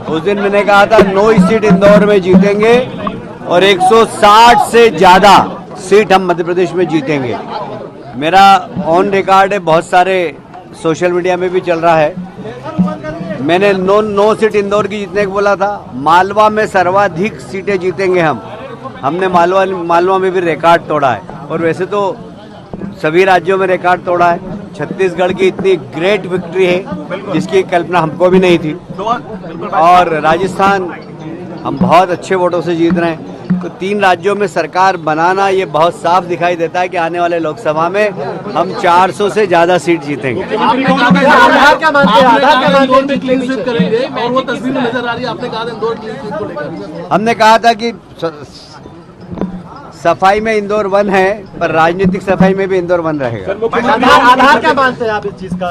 उस दिन मैंने कहा था 9 सीट इंदौर में जीतेंगे और 160 से ज़्यादा सीट हम मध्य प्रदेश में जीतेंगे। मेरा ऑन रिकॉर्ड है, बहुत सारे सोशल मीडिया में भी चल रहा है। मैंने 9 सीट इंदौर की जीतने को बोला था। मालवा में सर्वाधिक सीटें जीतेंगे हमने मालवा में भी रिकॉर्ड तोड़ा है और वैसे तो सभी राज्यों में रिकॉर्ड तोड़ा है। छत्तीसगढ़ की इतनी ग्रेट विक्ट्री है जिसकी कल्पना हमको भी नहीं थी। और राजस्थान हम बहुत अच्छे वोटों से जीत रहे हैं। तो 3 राज्यों में सरकार बनाना ये बहुत साफ दिखाई देता है कि आने वाले लोकसभा में हम 400 से ज्यादा सीट जीतेंगे। हमने कहा था कि सफाई में इंदौर 1 है, पर राजनीतिक सफाई में भी इंदौर 1 रहेगा। आधार क्या मानते हैं आप इस चीज का?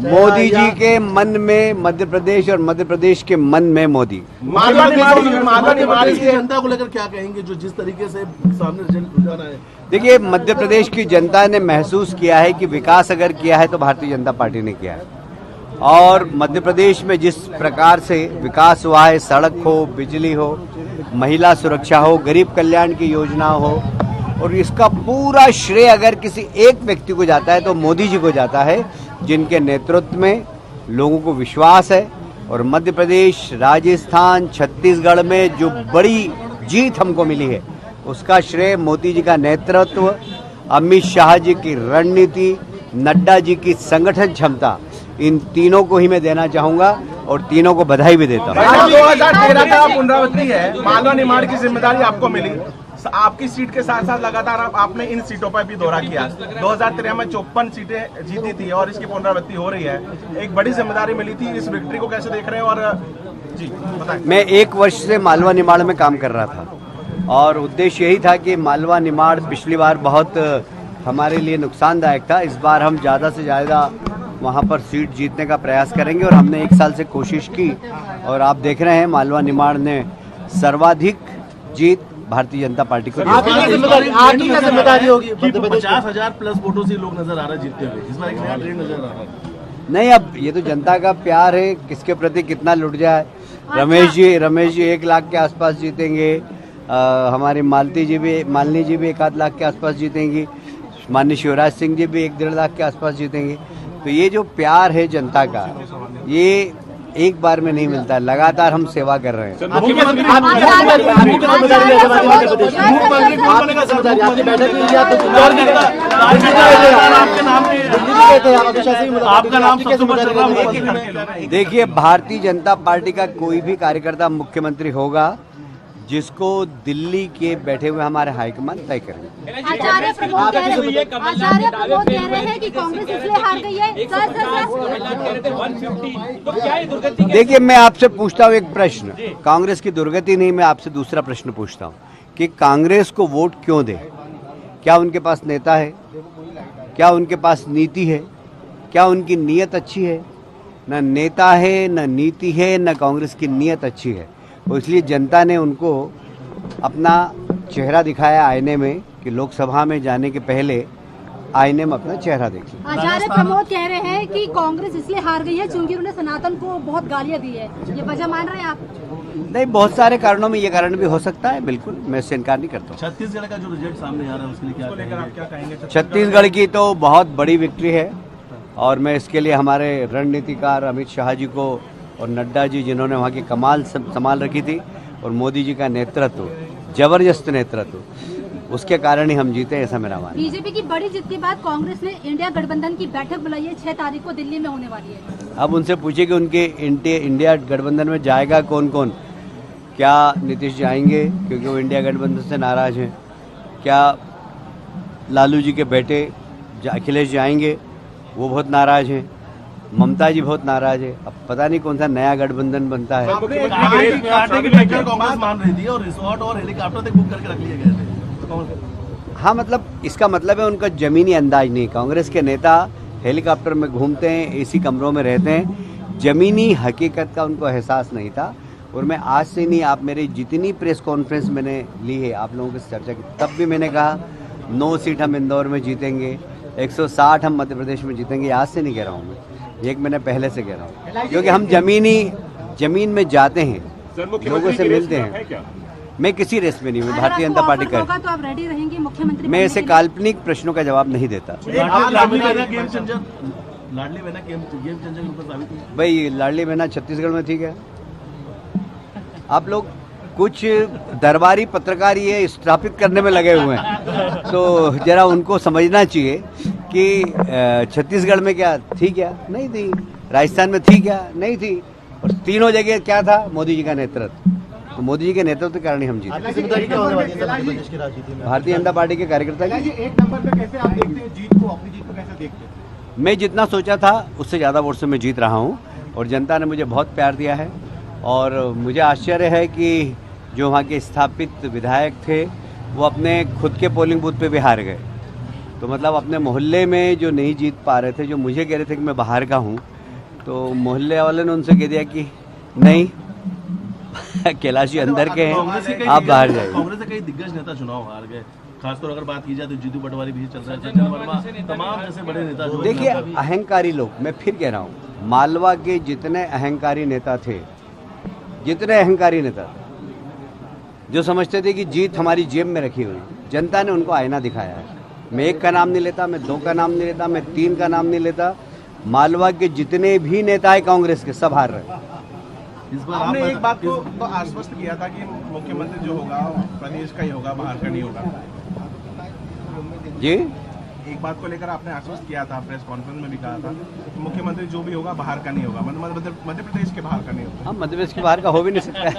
मोदी जी के मन में मध्य प्रदेश और मध्य प्रदेश के मन में मोदी। मालवा निमाड़ी की जनता को लेकर क्या कहेंगे, जो जिस तरीके से सामने रिजल्ट जाना है? देखिए, मध्य प्रदेश की जनता ने महसूस किया है कि विकास अगर किया है तो भारतीय जनता पार्टी ने किया है। और मध्य प्रदेश में जिस प्रकार से विकास हुआ है, सड़क हो, बिजली हो, महिला सुरक्षा हो, गरीब कल्याण की योजना हो, और इसका पूरा श्रेय अगर किसी एक व्यक्ति को जाता है तो मोदी जी को जाता है, जिनके नेतृत्व में लोगों को विश्वास है। और मध्य प्रदेश, राजस्थान, छत्तीसगढ़ में जो बड़ी जीत हमको मिली है उसका श्रेय मोदी जी का नेतृत्व, अमित शाह जी की रणनीति, नड्डा जी की संगठन क्षमता, इन तीनों को ही मैं देना चाहूंगा और तीनों को बधाई भी देता हूँ। 2013 का पुनरावृत्ति है, मालवा निमाड़ की जिम्मेदारी आपको मिली। आपकी सीट के साथ साथ लगातार आपने इन सीटों पर भी दौरा किया। 2013 में 54 सीटें जीती थी और इसकी पुनरावृत्ति हो रही है। एक बड़ी जिम्मेदारी मिली थी, इस विक्ट्री को कैसे देख रहे हैं? और जी बताएं। मैं 1 वर्ष से मालवा निमाड़ में काम कर रहा था और उद्देश्य यही था कि मालवा निमाड़ पिछली बार बहुत हमारे लिए नुकसानदायक था। इस बार हम ज़्यादा से ज़्यादा वहाँ पर सीट जीतने का प्रयास करेंगे और हमने 1 साल से कोशिश की और आप देख रहे हैं मालवा निमाड़ ने सर्वाधिक जीत भारतीय जनता पार्टी को दी। आपकी क्या जिम्मेदारी होगी? 50,000 प्लस वोटों से लोग नजर आ रहे हैं जीतते हुए। इस बार एक नया ट्रेंड नजर आ रहा है। नहीं, अब ये तो जनता का प्यार है, किसके प्रति कितना लुट जाए। रमेश जी 1 लाख के आसपास जीतेंगे, हमारी मालनी जी भी 1 आध लाख के आसपास जीतेंगी, माननीय शिवराज सिंह जी भी 1-1.5 लाख के आसपास जीतेंगे। तो ये जो प्यार है जनता का, ये एक बार में नहीं मिलता है, लगातार हम सेवा कर रहे हैं। देखिए, भारतीय जनता पार्टी का कोई भी कार्यकर्ता मुख्यमंत्री होगा जिसको दिल्ली के बैठे हुए हमारे हाईकमान तय करेंगे। आचार्य प्रमोद कह रहे हैं कि कांग्रेस इसलिए हार गई है। देखिए, मैं आपसे पूछता हूँ एक प्रश्न, कांग्रेस की दुर्गति नहीं, मैं आपसे दूसरा प्रश्न पूछता हूँ कि कांग्रेस को वोट क्यों दे? क्या उनके पास नेता है? क्या उनके पास नीति है? क्या उनकी नीयत अच्छी है? न नेता है, न नीति है, न कांग्रेस की नीयत अच्छी है। तो इसलिए जनता ने उनको अपना चेहरा दिखाया आईने में कि लोकसभा में जाने के पहले आईने में अपना चेहरा देखिए। आचार्य प्रमोद कह रहे हैं कि कांग्रेस इसलिए हार गई है क्योंकि उन्होंने सनातन को बहुत गालियां दी है। ये वजह मान रहे हैं आप? नहीं, बहुत सारे कारणों में ये कारण भी हो सकता है, बिल्कुल मैं इससे इनकार नहीं करता। छत्तीसगढ़ का जो रिजल्ट सामने आ रहा है उसके लिए क्या कहेंगे? छत्तीसगढ़ की तो बहुत बड़ी विक्ट्री है और मैं इसके लिए हमारे रणनीतिकार अमित शाह जी को और नड्डा जी, जिन्होंने वहाँ की कमाल संभाल रखी थी, और मोदी जी का नेतृत्व, जबरदस्त नेतृत्व, उसके कारण ही हम जीते, ऐसा मेरा मानना है। बीजेपी की बड़ी जीत के बाद कांग्रेस ने इंडिया गठबंधन की बैठक बुलाई है, 6 तारीख को दिल्ली में होने वाली है। अब उनसे पूछिए कि उनके इंडिया गठबंधन में जाएगा कौन कौन। क्या नीतीश जाएंगे क्योंकि वो इंडिया गठबंधन से नाराज हैं? क्या लालू जी के बेटे अखिलेश जाएंगे? वो बहुत नाराज हैं। ममता जी बहुत नाराज है। अब पता नहीं कौन सा नया गठबंधन बनता है। कांग्रेस मान रही थी और रिसोर्ट और हेलीकॉप्टर तक बुक करके रख लिए गए थे। हाँ, मतलब इसका मतलब है उनका जमीनी अंदाज नहीं। कांग्रेस के नेता हेलीकॉप्टर में घूमते हैं, एसी कमरों में रहते हैं, जमीनी हकीकत का उनको एहसास नहीं था। और मैं आज से नहीं, आप मेरी जितनी प्रेस कॉन्फ्रेंस मैंने ली है आप लोगों से चर्चा की, तब भी मैंने कहा 9 सीट हम इंदौर में जीतेंगे, 160 हम मध्य प्रदेश में जीतेंगे। आज से नहीं कह रहा हूँ मैं, 1 महीने पहले से कह रहा हूँ, क्योंकि हम जमीनी जमीन में जाते हैं, लोगों से मिलते हैं। मैं किसी रेस में नहीं हूँ, भारतीय जनता पार्टी का। तो आप रेडी रहेंगे मुख्यमंत्री? मैं ऐसे काल्पनिक प्रश्नों का जवाब नहीं देता। लाडली बहना गेम चेंजर साबित हुई। भाई लाडली बहना छत्तीसगढ़ में ठीक है। आप लोग कुछ दरबारी पत्रकार ये स्थापित करने में लगे हुए हैं, तो जरा उनको समझना चाहिए कि छत्तीसगढ़ में क्या थी, क्या नहीं थी, राजस्थान में थी, क्या नहीं थी, और तीनों जगह क्या था, मोदी जी का नेतृत्व। तो मोदी जी के नेतृत्व के कारण ही हम जीते। आपकी जिम्मेदारी क्या होने वाली है मध्य प्रदेश की राजनीति में? भारतीय जनता पार्टी के कार्यकर्ता की एक नंबर पे कैसे आप देखते हैं जीत को, अपनी जीत को कैसे देखते हैं? मैं जितना सोचा था उससे ज़्यादा वोट से मैं जीत रहा हूँ, और जनता ने मुझे बहुत प्यार दिया है। और मुझे आश्चर्य है कि जो वहाँ के स्थापित विधायक थे वो अपने खुद के पोलिंग बूथ पे भी हार गए। तो मतलब अपने मोहल्ले में जो नहीं जीत पा रहे थे, जो मुझे कह रहे थे कि मैं बाहर का हूँ, तो मोहल्ले वाले ने उनसे कह दिया कि नहीं कैलाश जी अंदर के हैं, आप बाहर जाइए। कांग्रेस के कई दिग्गज नेता चुनाव हार गए, खासतौर अगर बात की जाए तो जीतू पटवारी भी चल रहा है, सज्जन वर्मा, तमाम जैसे बड़े नेता जो देखिए अहंकारी लोग, मैं फिर कह रहा हूँ, मालवा के जितने अहंकारी नेता थे, जो समझते थे कि जीत हमारी जेब में रखी हुई, जनता ने उनको आईना दिखाया है। मैं एक का नाम नहीं लेता, मैं दो का नाम नहीं लेता, मैं तीन का नाम नहीं लेता, मालवा के जितने भी नेता है कांग्रेस के सब हार रहे। इस बार आपने एक बात को तो आश्वस्त किया था कि मुख्यमंत्री जो होगा प्रदेश का ही होगा, बाहर का नहीं होगा। जी एक बात को लेकर आपने आश्वस्त किया था, प्रेस कॉन्फ्रेंस में भी कहा था कि मुख्यमंत्री जो भी होगा बाहर का नहीं होगा, मध्य प्रदेश के बाहर का नहीं होगा। हम मध्य प्रदेश के बाहर का हो भी नहीं सकता है।